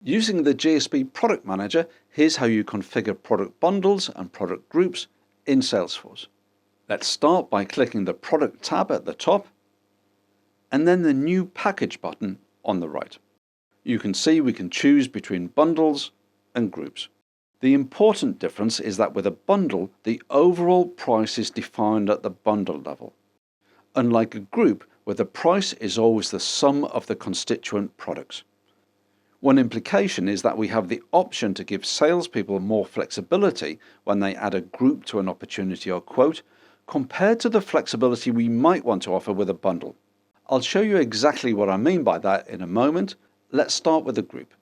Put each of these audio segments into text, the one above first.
Using the GSP Product Manager, here's how you configure product bundles and product groups in Salesforce. Let's start by clicking the Product tab at the top and then the New Package button on the right. You can see we can choose between bundles and groups. The important difference is that with a bundle, the overall price is defined at the bundle level, unlike a group where the price is always the sum of the constituent products. One implication is that we have the option to give salespeople more flexibility when they add a group to an opportunity or quote, compared to the flexibility we might want to offer with a bundle. I'll show you exactly what I mean by that in a moment. Let's start with a group.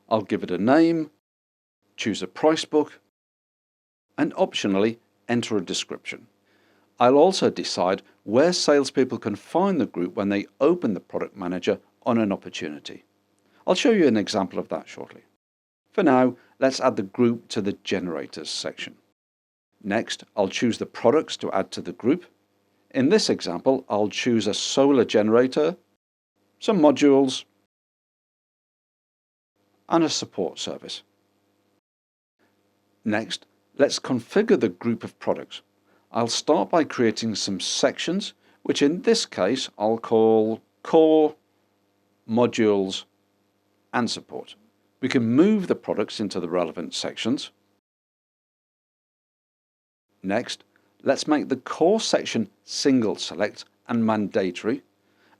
I'll give it a name, choose a price book, and optionally enter a description. I'll also decide where salespeople can find the group when they open the Product Manager on an opportunity. I'll show you an example of that shortly. For now, let's add the group to the Generators section. Next, I'll choose the products to add to the group. In this example, I'll choose a solar generator, some modules, and a support service. Next, let's configure the group of products. I'll start by creating some sections, which in this case I'll call Core, Modules, and Support. We can move the products into the relevant sections. Next, let's make the Core section single select and mandatory,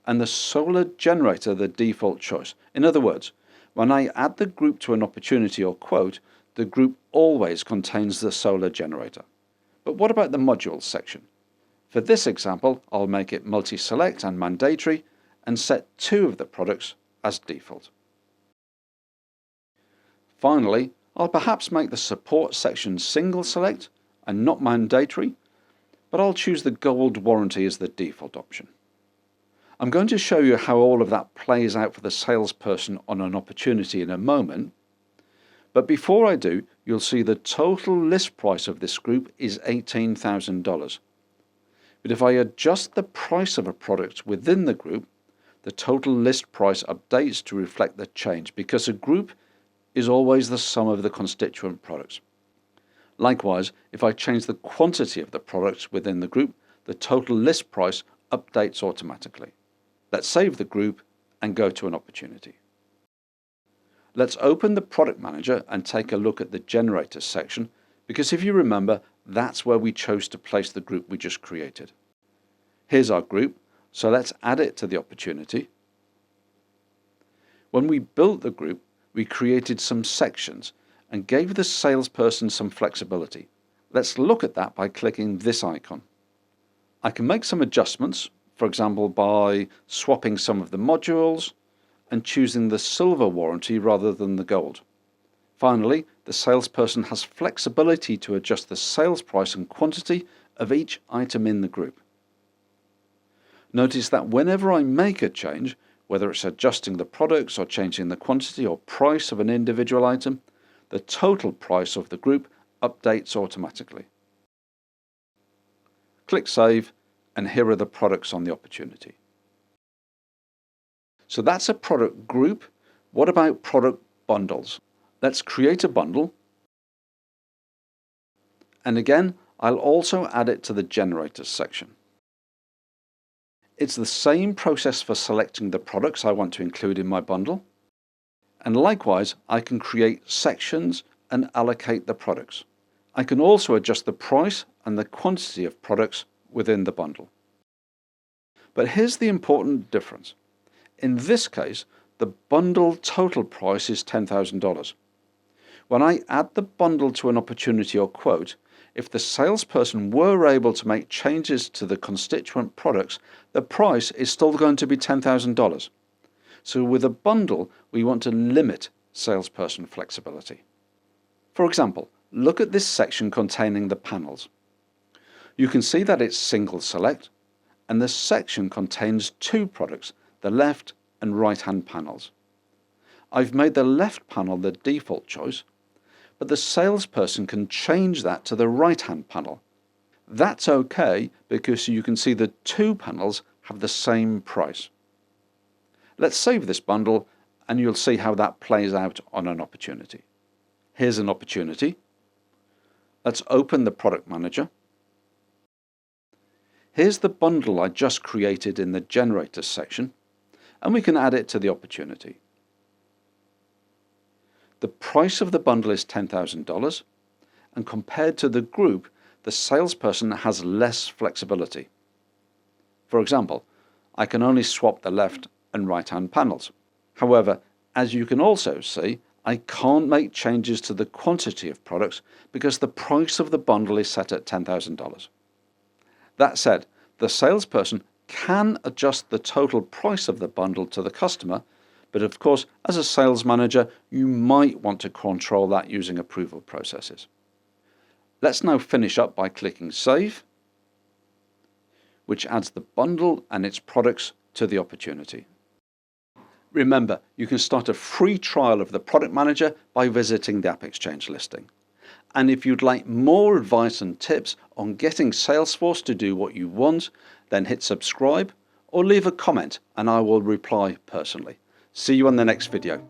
and the solar generator the default choice. In other words, when I add the group to an opportunity or quote, the group always contains the solar generator. But what about the modules section? For this example, I'll make it multi-select and mandatory and set 2 of the products as default. Finally, I'll perhaps make the support section single select and not mandatory, but I'll choose the gold warranty as the default option. I'm going to show you how all of that plays out for the salesperson on an opportunity in a moment, but before I do, you'll see the total list price of this group is $18,000. But if I adjust the price of a product within the group, the total list price updates to reflect the change because a group is always the sum of the constituent products. Likewise, if I change the quantity of the products within the group, the total list price updates automatically. Let's save the group and go to an opportunity. Let's open the Product Manager and take a look at the Generators section, because if you remember, that's where we chose to place the group we just created. Here's our group, so let's add it to the opportunity. When we built the group, we created some sections and gave the salesperson some flexibility. Let's look at that by clicking this icon. I can make some adjustments, for example by swapping some of the modules and choosing the silver warranty rather than the gold. Finally, the salesperson has flexibility to adjust the sales price and quantity of each item in the group. Notice that whenever I make a change, whether it's adjusting the products or changing the quantity or price of an individual item, the total price of the group updates automatically. Click Save, and here are the products on the opportunity. So that's a product group. What about product bundles? Let's create a bundle. And again, I'll also add it to the Generators section. It's the same process for selecting the products I want to include in my bundle. And likewise, I can create sections and allocate the products. I can also adjust the price and the quantity of products within the bundle. But here's the important difference. In this case, the bundle total price is $10,000. When I add the bundle to an opportunity or quote, if the salesperson were able to make changes to the constituent products, the price is still going to be $10,000. So with a bundle, we want to limit salesperson flexibility. For example, look at this section containing the panels. You can see that it's single select, and the section contains 2 products, the left and right hand panels. I've made the left panel the default choice, but the salesperson can change that to the right hand panel. That's okay because you can see the 2 panels have the same price. Let's save this bundle and you'll see how that plays out on an opportunity. Here's an opportunity. Let's open the Product Manager. Here's the bundle I just created in the Generators section, and we can add it to the opportunity. The price of the bundle is $10,000, and compared to the group, the salesperson has less flexibility. For example, I can only swap the left and right-hand panels. However, as you can also see, I can't make changes to the quantity of products because the price of the bundle is set at $10,000. That said, the salesperson can adjust the total price of the bundle to the customer, but of course, as a sales manager, you might want to control that using approval processes. Let's now finish up by clicking Save, which adds the bundle and its products to the opportunity. Remember, you can start a free trial of the Product Manager by visiting the AppExchange listing. And if you'd like more advice and tips on getting Salesforce to do what you want, then hit subscribe or leave a comment and I will reply personally. See you on the next video.